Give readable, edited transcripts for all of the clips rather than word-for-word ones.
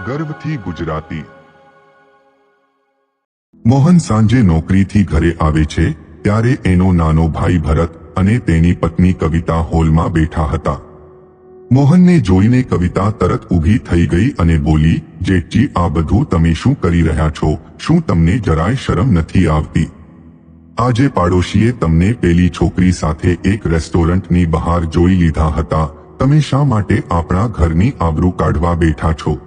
ગર્વથી ગુજરાતી। મોહન સાંજે નોકરીથી ઘરે આવે છે ત્યારે એનો નાનો ભાઈ ભરત અને તેની પત્ની કવિતા હોલમાં બેઠા હતા। મોહનને જોઈને કવિતા તરત ઊભી થઈ ગઈ અને બોલી, જેઠજી, આ બધું તમે શું કરી રહ્યા છો? શું તમને જરાય શરમ નથી આવતી? આજે પાડોશીએ તમને પેલી છોકરી સાથે એક રેસ્ટોરન્ટની બહાર જોઈ લીધા હતા। તમે શા માટે આપણા ઘરની આબરૂ કાઢવા બેઠા છો?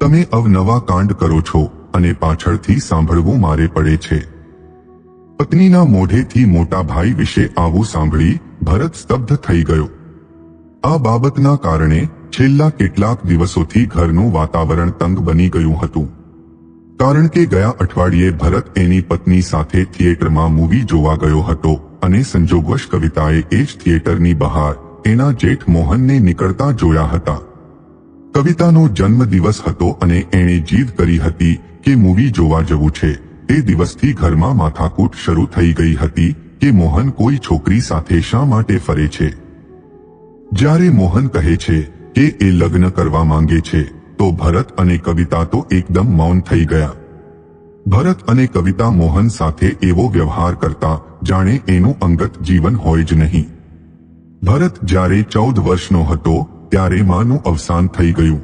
તમે અવનવા કાંડ કરો છો અને પાછળથી સાંભળવું મારે પડે છે। પત્નીના મોઢેથી મોટા ભાઈ વિશે આવું સાંભળી ભરત સ્તબ્ધ થઈ ગયો। આ બાબતના કારણે છેલ્લા કેટલાક દિવસોથી ઘરનું વાતાવરણ તંગ બની ગયું હતું, કારણ કે ગયા અઠવાડિયે ભરત એની પત્ની સાથે થિયેટરમાં મૂવી જોવા ગયો હતો અને સંજોગવશ કવિતાએ એ જ થિયેટરની બહાર એના જેઠ મોહનને નીકળતા જોયા હતા। કવિતાનો જન્મદિવસ હતો અને એણે જીદ કરી હતી કે મૂવી જોવા જવું છે। તે દિવસથી ઘરમાં માથાકૂટ શરૂ થઈ ગઈ હતી કે મોહન કોઈ છોકરી સાથે શા માટે ફરે છે। જ્યારે મોહન કહે છે કે એ લગ્ન કરવા માંગે છે તો ભરત અને કવિતા તો એકદમ મૌન થઈ ગયા। ભરત અને કવિતા મોહન સાથે એવો વ્યવહાર કરતા જાણે એનું અંગત જીવન હોય જ નહીં। ભરત જ્યારે 14 વર્ષનો હતો ત્યારે માનું અવસાન થઈ ગયું।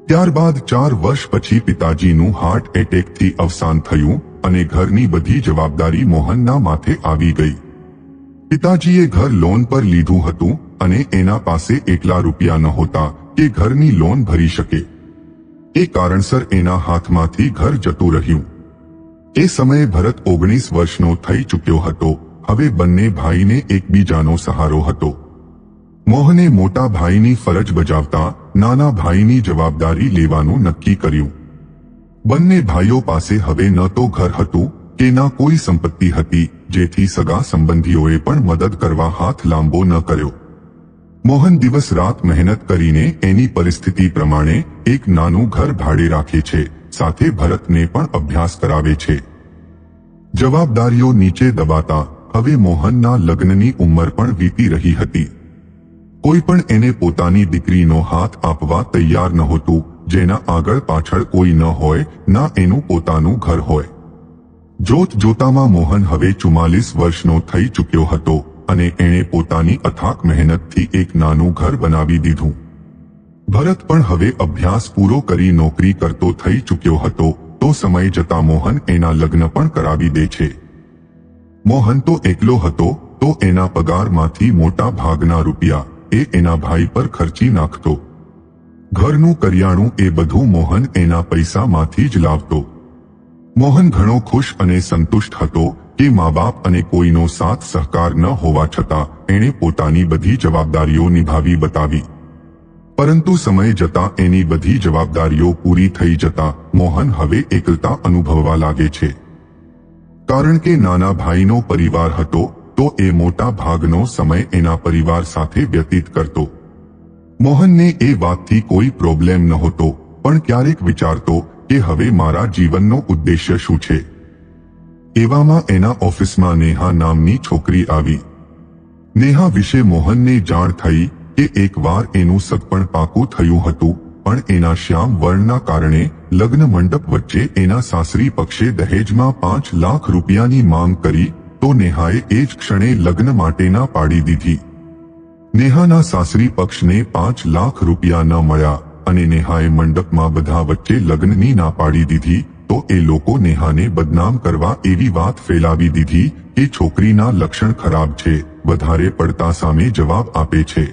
ત્યારબાદ 4 વર્ષ પછી પિતાજીનું હાર્ટ એટેકથી અવસાન થયું અને ઘરની બધી જવાબદારી મોહનના માથે આવી ગઈ। પિતાજીએ ઘર લોન પર લીધું હતું અને એના પાસે એટલા રૂપિયા નહોતા કે ઘરની લોન ભરી શકે। એ કારણસર એના હાથમાંથી ઘર જતું રહ્યું। એ સમયે ભરત 19 વર્ષનો થઈ ચૂક્યો હતો। હવે બંને ભાઈને એકબીજાનો સહારો હતો। મોહને મોટા ભાઈની ફરજ બજાવતા નાના ભાઈની જવાબદારી લેવાનું નક્કી કર્યું। બંને ભાઈઓ પાસે હવે ન તો ઘર હતું કે ના કોઈ સંપત્તિ હતી, જેથી સગા સંબંધીઓએ પણ મદદ કરવા હાથ લાંબો ન કર્યો। મોહન દિવસ રાત મહેનત કરીને એની પરિસ્થિતિ પ્રમાણે એક નાનું ઘર ભાડે રાખે છે, સાથે ભરતને પણ અભ્યાસ કરાવે છે। જવાબદારીઓ નીચે દબાતા હવે મોહનના લગ્નની ઉંમર પણ વીતી રહી હતી। કોઈ પણ એને પોતાની દીકરીનો હાથ આપવા તૈયાર નહોતું, જેના આગળ પાછળ કોઈ ન હોય, ના એનું પોતાનું ઘર હોય। જોત જોતામાં મોહન હવે 44 વર્ષનો થઈ ચૂક્યો હતો અને એણે પોતાની અથાક મહેનતથી એક નાનું ઘર બનાવી દીધું। ભરત પણ હવે અભ્યાસ પૂરો કરી નોકરી કરતો થઈ ચૂક્યો હતો, તો સમય જતા મોહન એના લગ્ન પણ કરાવી દે છે। મોહન તો એકલો હતો તો એના પગારમાંથી મોટા ભાગના રૂપિયા એ એના ભાઈ પર ખર્ચી નાખતો। ઘરનું કરિયાણું એ બધું મોહન એના પૈસામાંથી જ લાવતો। મોહન ઘણો ખુશ અને સંતુષ્ટ હતો કે મા બાપ અને કોઈનો સાથ સહકાર ન હોવા છતાં એણે પોતાની બધી જવાબદારીઓ નિભાવી બતાવી। પરંતુ સમય જતા એની બધી જવાબદારીઓ પૂરી થઈ જતા મોહન હવે એકલતા અનુભવવા લાગે છે। કારણ કે નાના ભાઈનો પરિવાર હતો તો એ મોટા ભાગનો સમય એના પરિવાર સાથે વ્યતીત કરતો। મોહનને એ વાતથી કોઈ પ્રોબ્લેમ નહોતો, પણ ક્યારેક વિચારતો કે હવે મારા જીવનનો ઉદ્દેશ્ય શું છે। એવામાં એના ઓફિસમાં નેહા નામની છોકરી આવી। નેહા વિશે મોહનને જાણ થઈ કે એકવાર એનું સગપણ પાકું થયું હતું, પણ એના શ્યામ વર્ણના કારણે લગ્ન મંડપ વચ્ચે એના સાસરી પક્ષે દહેજમાં 5 લાખ રૂપિયાની માંગ કરી તો નેહાએ એ જ ક્ષણે લગ્ન માટે ના પાડી દીધી। નેહાના સાસરી પક્ષને 5 લાખ રૂપિયા ન મળ્યા અને નેહાએ મંડપમાં બધા વચ્ચે લગ્નની ના પાડી દીધી તો એ લોકો નેહાને બદનામ કરવા એવી વાત ફેલાવી દીધી કે છોકરીના લક્ષણ ખરાબ છે, વધારે પડતા સામે જવાબ આપે છે,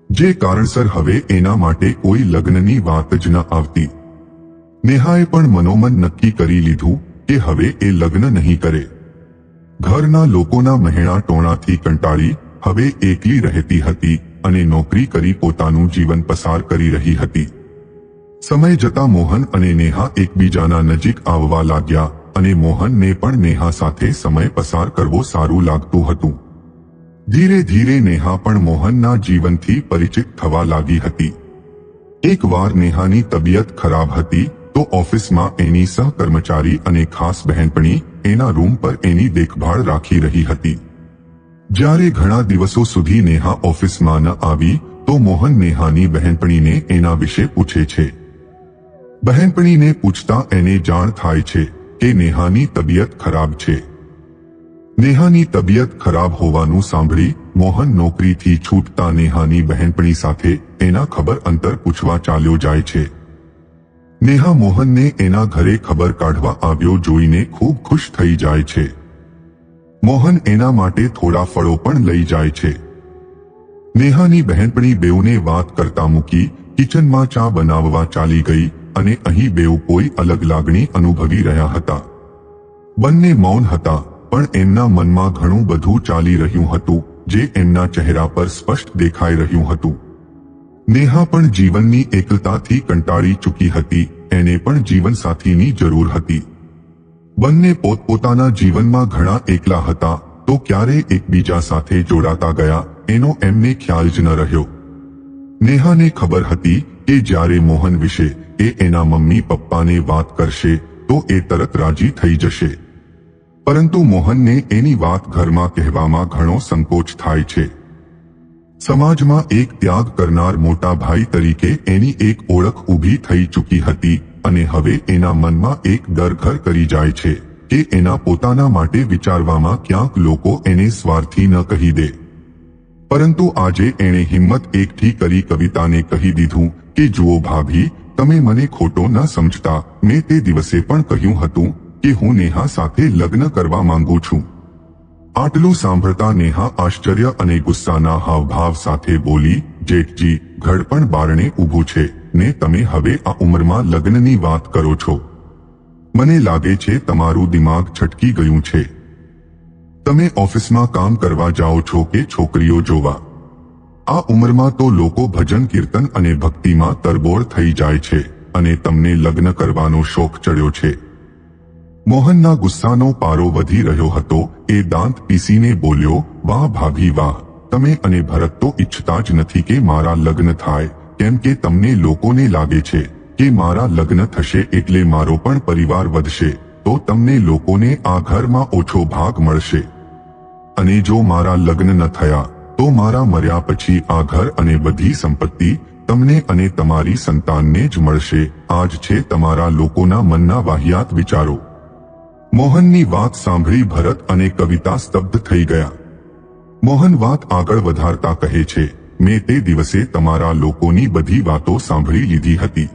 જે કારણસર હવે એના માટે કોઈ લગ્નની વાત જ ન આવતી। નેહાએ પણ મનોમન નક્કી કરી લીધું કે હવે એ લગ્ન નહીં કરે। ઘરના લોકોના મહેણા ટોણાથી કંટાળી હવે એકલી રહેતી હતી અને નોકરી કરી પોતાનું જીવન પસાર કરી રહી હતી। સમય જતા મોહન અને નેહા એકબીજાના નજીક આવવા લાગ્યા અને મોહનને પણ નેહા સાથે સમય પસાર કરવો સારું લાગતું હતું। ધીરે ધીરે નેહા પણ મોહનના જીવનથી પરિચિત થવા લાગી હતી। એકવાર નેહાની તબિયત ખરાબ હતી તો ઓફિસમાં એની સહકર્મચારી અને ખાસ બહેનપણી એના રૂમ પર એની દેખભાળ રાખી રહી હતી। જ્યારે ઘણા દિવસો સુધી નેહા ઓફિસમાં ન આવી તો મોહન નેહાની બહેનપણીને એના વિશે પૂછે છે બહેનપણીને પૂછતા એને જાણ થાય છે કે નેહાની તબિયત ખરાબ છે. નેહાની તબિયત ખરાબ હોવાનું સાંભળી મોહન નોકરીથી છૂટતા નેહાની બહેનપણી સાથે એના ખબર અંતર પૂછવા ચાલ્યો જાય છે. નેહા મોહનને એના ઘરે ખબર કાઢવા આવ્યો જોઈને ખૂબ ખુશ થઈ જાય છે. મોહન એના માટે થોડા ફળો પણ લઈ જાય છે. નેહાની બહેનપણી બેઉને વાત કરતા મૂકી કિચનમાં ચા બનાવવા ચાલી ગઈ અને અહીં બેઉ કોઈ અલગ લાગણી અનુભવી રહ્યા હતા. બંને મૌન હતા, પણ એમના મનમાં ઘણું બધું ચાલી રહ્યું હતું જે એમના ચહેરા પર સ્પષ્ટ દેખાઈ રહ્યું હતું. નેહા પણ જીવનની એકલતાથી કંટાળી ચૂકી હતી. એને પણ જીવનસાથીની જરૂર હતી. બંને પોતપોતાના જીવનમાં ઘણા એકલા હતા, તો ક્યારે એકબીજા સાથે જોડાતા ગયા એનો એમને ખ્યાલ જ ન રહ્યો. નેહાને ખબર હતી કે જ્યારે મોહન વિશે એ એના મમ્મી પપ્પાને વાત કરશે તો એ તરત રાજી થઈ જશે. પરંતુ મોહનને એની વાત ઘરમાં કહેવામાં ઘણો સંકોચ થાય છે. સમાજમાં એક ત્યાગ કરનાર મોટા ભાઈ તરીકે એની એક ઓળખ ઊભી થઈ ચૂકી હતી અને હવે એના મનમાં એક ડર ઘર કરી જાય છે કે એના પોતાના માટે વિચારવામાં ક્યાંક લોકો એને સ્વાર્થી ન કહી દે. પરંતુ આજે એણે હિંમત એકઠી કરી કવિતાને કહી દીધું કે જુઓ ભાભી, તમે મને ખોટો ન સમજતા. મેં તે દિવસે પણ કહ્યું હતું કે હું નેહા સાથે લગ્ન કરવા માંગુ છું. આટલું સાંભળતા નેહા આશ્ચર્ય અને ગુસ્સાના હાવભાવ સાથે બોલી, જેઠજી, ઘડપણ બારણે ઊભું છે ને તમે હવે આ ઉંમરમાં લગ્નની વાત કરો છો. મને લાગે છે તમારું દિમાગ છટકી ગયું છે. તમે ઓફિસમાં કામ કરવા જાઓ છો કે છોકરીઓ જોવા? આ ઉંમરમાં તો લોકો ભજન કીર્તન અને ભક્તિમાં તરબોળ થઈ જાય છે અને તમને લગ્ન કરવાનો શોખ ચડ્યો છે. મોહનના ગુસ્સાનો પારો વધી રહ્યો હતો. એ દાંત પીસીને બોલ્યો, વાહ ભાભી વાહ, તમે અને ભરત તો ઈચ્છતા જ નથી કે મારા લગ્ન થાય, કેમ કે તમને લોકોને લાગે છે કે મારા લગ્ન થશે એટલે મારો પણ પરિવાર વધશે, તો તમને લોકોને આ ઘરમાં ઓછો ભાગ મળશે. અને જો મારા લગ્ન ન થયા તો મારા મર્યા પછી આ ઘર અને બધી સંપત્તિ તમને અને તમારી સંતાનને જ મળશે. આ જ છે તમારા લોકોના મનના વાહિયાત વિચારો. મોહનની વાત સાંભળી ભરત અને કવિતા સ્તબ્ધ થઈ ગયા. મોહન વાત આગળ વધારતા કહે છે, મેં તે દિવસે તમારા લોકોની બધી વાતો સાંભળી લીધી હતી.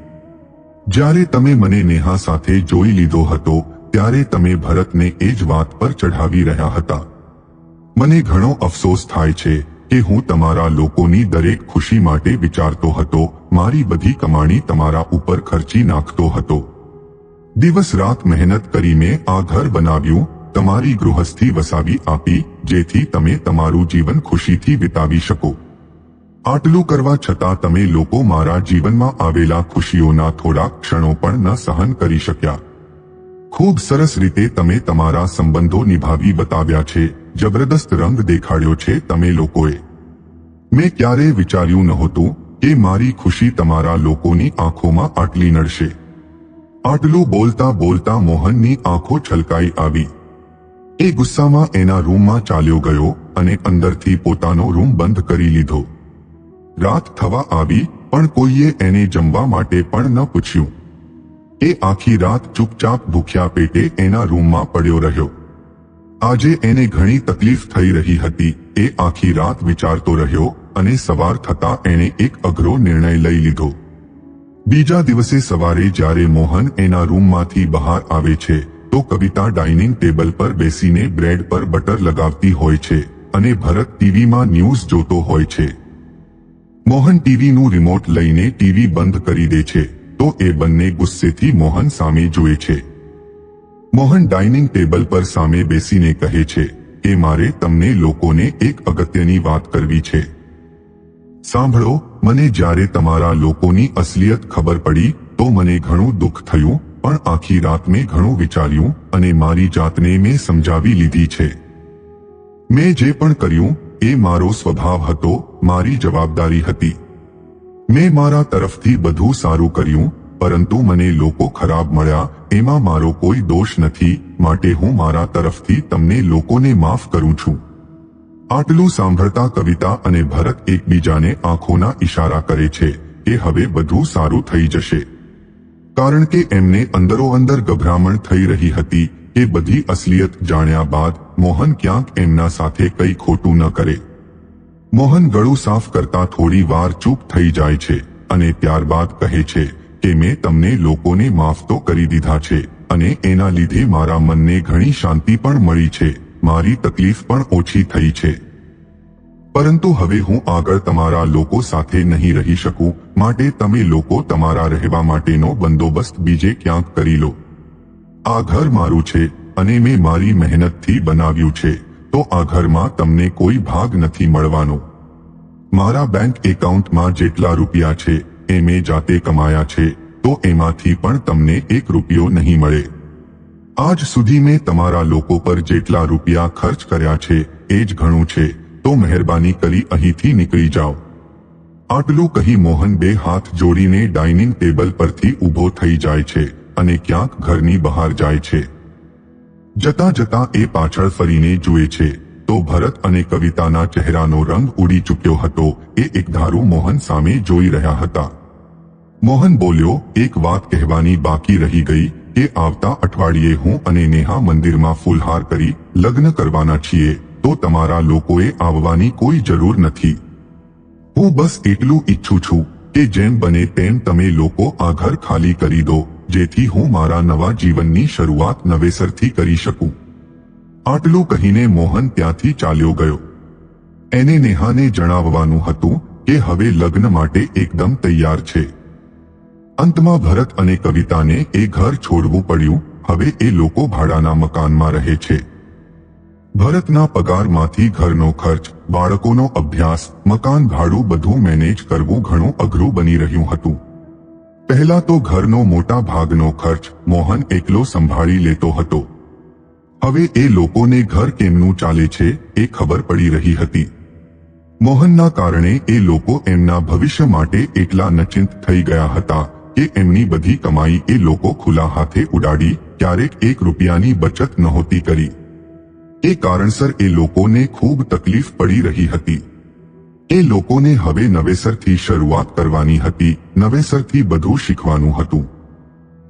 જ્યારે તમે મને નેહા સાથે જોઈ લીધો હતો ત્યારે તમે ભરતને એ જ વાત પર ચઢાવી રહ્યા હતા. મને ઘણો અફસોસ થાય છે કે હું તમારા લોકોની દરેક ખુશી માટે વિચારતો હતો. મારી બધી કમાણી તમારા ઉપર ખર્ચી નાખતો હતો. દિવસ રાત મહેનત કરી મેં આ ઘર બનાવ્યું, તમારી ગૃહસ્થી વસાવી આપી, જેથી તમે તમારું જીવન ખુશીથી વિતાવી શકો. આટલું કરવા છતાં તમે લોકો મારા જીવનમાં આવેલા ખુશીઓના થોડા ક્ષણો પણ ન સહન કરી શક્યા. ખૂબ સરસ રીતે તમે તમારા સંબંધો નિભાવી બતાવ્યા છે. જબરદસ્ત રંગ દેખાડ્યો છે તમે લોકોએ. મેં ક્યારેય વિચાર્યું નહોતું કે મારી ખુશી તમારા લોકોની આંખોમાં આટલી નડશે. આટલું બોલતા બોલતા મોહનની આંખો છલકાઈ આવી. એ ગુસ્સામાં એના રૂમમાં ચાલ્યો ગયો અને અંદરથી પોતાનો રૂમ બંધ કરી લીધો. રાત થવા આવી પણ કોઈએ એને જમવા માટે પણ ન પૂછ્યું. એ આખી રાત ચૂપચાપ ભૂખ્યા પેટે એના રૂમમાં પડ્યો રહ્યો. આજે એને ઘણી તકલીફ થઈ રહી હતી. એ આખી રાત વિચારતો રહ્યો અને સવાર થતાં એણે એક અઘરો નિર્ણય લઈ લીધો. બીજા દિવસે સવારે જ્યારે મોહન એના રૂમમાંથી બહાર આવે છે તો કવિતા ડાઇનિંગ ટેબલ પર બેસીને બ્રેડ પર બટર લગાવતી હોય છે અને ભરત ટીવીમાં ન્યૂઝ જોતો હોય છે. મોહન ટીવીનું રિમોટ લઈને ટીવી બંધ કરી દે છે તો એ બંને ગુસ્સેથી મોહન સામે જુએ છે. મોહન ડાઇનિંગ ટેબલ પર સામે બેસીને કહે છે કે મારે તમને લોકોને એક અગત્યની વાત કરવી છે. સાંભળો, મને જ્યારે તમારા લોકોની અસલિયત ખબર પડી તો મને ઘણું દુઃખ થયું, પણ આખી રાત મેં ઘણું વિચાર્યું અને મારી જાતને મેં સમજાવી લીધી છે. મેં જે પણ કર્યું એ મારો સ્વભાવ હતો, મારી જવાબદારી હતી. મેં મારા તરફથી બધું સારું કર્યું, પરંતુ મને લોકો ખરાબ મળ્યા એમાં મારો કોઈ દોષ નથી, માટે હું મારા તરફથી તમને લોકોને માફ કરું છું. આટલું સાંભળતા કવિતા અને ભરત એકબીજાને આંખોના ઈશારા કરે છે કે હવે બધું સારું થઈ જશે. કારણ કે એમને અંદરોઅંદર ગભરામણ થઈ રહી હતી કે બધી અસલિયત જાણ્યા બાદ મોહન ક્યાંક એમના સાથે કંઈ ખોટું ન કરે. મોહન ગળું સાફ કરતા થોડી વાર ચૂપ થઈ જાય છે અને ત્યારબાદ કહે છે કે મેં તમને લોકોને માફ તો કરી દીધા છે અને એના લીધે મારા મનને ઘણી શાંતિ પણ મળી છે, મારી તકલીફ પણ ઓછી થઈ છે. પરંતુ હવે હું આગળ તમારા લોકો સાથે નહીં રહી શકું, માટે તમે લોકો તમારા રહેવા માટેનો બંદોબસ્ત બીજે ક્યાંક કરી લો. આ ઘર મારું છે અને મેં મારી મહેનતથી બનાવ્યું છે, તો આ ઘરમાં તમને કોઈ ભાગ નથી મળવાનો. મારા બેંક એકાઉન્ટમાં જેટલા રૂપિયા છે એ મેં જાતે કમાયા છે, તો એમાંથી પણ તમને 1 રૂપિયો નહીં મળે. આજ સુધી મેં તમારા લોકો પર જેટલા રૂપિયા ખર્ચ કર્યા છે એ જ ઘણું છે, તો મહેરબાની કરી અહીંથી નીકળી જાઓ. આટલું કહી મોહન 2 હાથ જોડીને ડાઇનિંગ ટેબલ પરથી ઊભો થઈ જાય છે અને ક્યાંક ઘરની બહાર જાય છે. જતા જતા એ પાછળ ફરીને જુએ છે તો ભરત અને કવિતાના ચહેરાનો રંગ ઉડી ચૂક્યો હતો. એ એકધારું મોહન સામે જોઈ રહ્યા હતા. મોહન બોલ્યો, એક વાત કહેવાની બાકી રહી ગઈ કે આવતા અઠવાડિયે હું અને નેહા મંદિરમાં ફૂલહાર કરી લગ્ન કરવાના છીએ, તો તમારા લોકોએ આવવાની કોઈ જરૂર નથી. હું બસ એટલું ઈચ્છું છું કે જેમ બને તેમ તમે લોકો આ ઘર ખાલી કરી દો, જેથી હું મારા નવા જીવનની શરૂઆત નવેસરથી કરી શકું. આટલું કહીને મોહન ત્યાંથી ચાલ્યો ગયો. એને નેહાને જણાવવાનું હતું કે હવે લગ્ન માટે એકદમ તૈયાર છે. અંતમાં ભરત અને કવિતાને એ ઘર છોડવું પડ્યું. હવે એ લોકો ભાડાના મકાનમાં રહે છે. ભરતના પગારમાંથી ઘરનો ખર્ચ, બાળકોનો અભ્યાસ, મકાન ભાડું બધું મેનેજ કરવું ઘણું અઘરું બની રહ્યું હતું. પહેલા તો ઘરનો મોટા ભાગનો ખર્ચ મોહન એકલો સંભાળી લેતો હતો. હવે એ લોકોને ઘર કેમનું ચાલે છે એ ખબર પડી રહી હતી. મોહનના કારણે એ લોકો એમના ભવિષ્ય માટે એટલા નચિંત થઈ ગયા હતા કે એમની બધી કમાઈ એ લોકો ખુલ્લા હાથે ઉડાડી, ક્યારેક 1 રૂપિયાની બચત નહોતી કરી. એ કારણસર એ લોકોને ખૂબ તકલીફ પડી રહી હતી. એ લોકોને હવે નવેસરથી શરૂઆત કરવાની હતી, નવેસરથી બધું શીખવાનું હતું.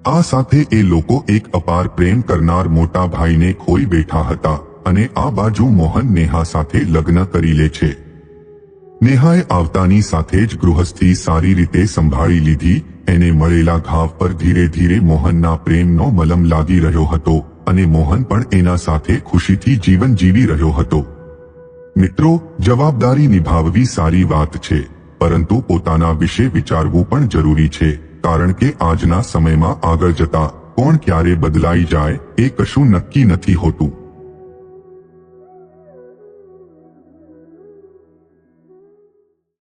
આ સાથે એ લોકો એક અપાર પ્રેમ કરનાર મોટા ભાઈને ખોઈ બેઠા હતા અને આ બાજુ મોહન નેહા સાથે લગ્ન કરી લે છે. નેહાએ આવતાની સાથે જ ગૃહસ્થી સારી રીતે સંભાળી લીધી. એને મળેલા ઘાવ પર ધીરે ધીરે મોહનના પ્રેમનો મલમ લાગી રહ્યો હતો અને મોહન પણ એના સાથે ખુશીથી જીવન જીવી રહ્યો હતો. મિત્રો, જવાબદારી નિભાવવી સારી વાત છે, પરંતુ પોતાના વિશે વિચારવું પણ જરૂરી છે, કારણ કે આજના સમયમાં આગળ જતા કોણ ક્યારે બદલાઈ જાય એ કશું નક્કી નથી હોતું.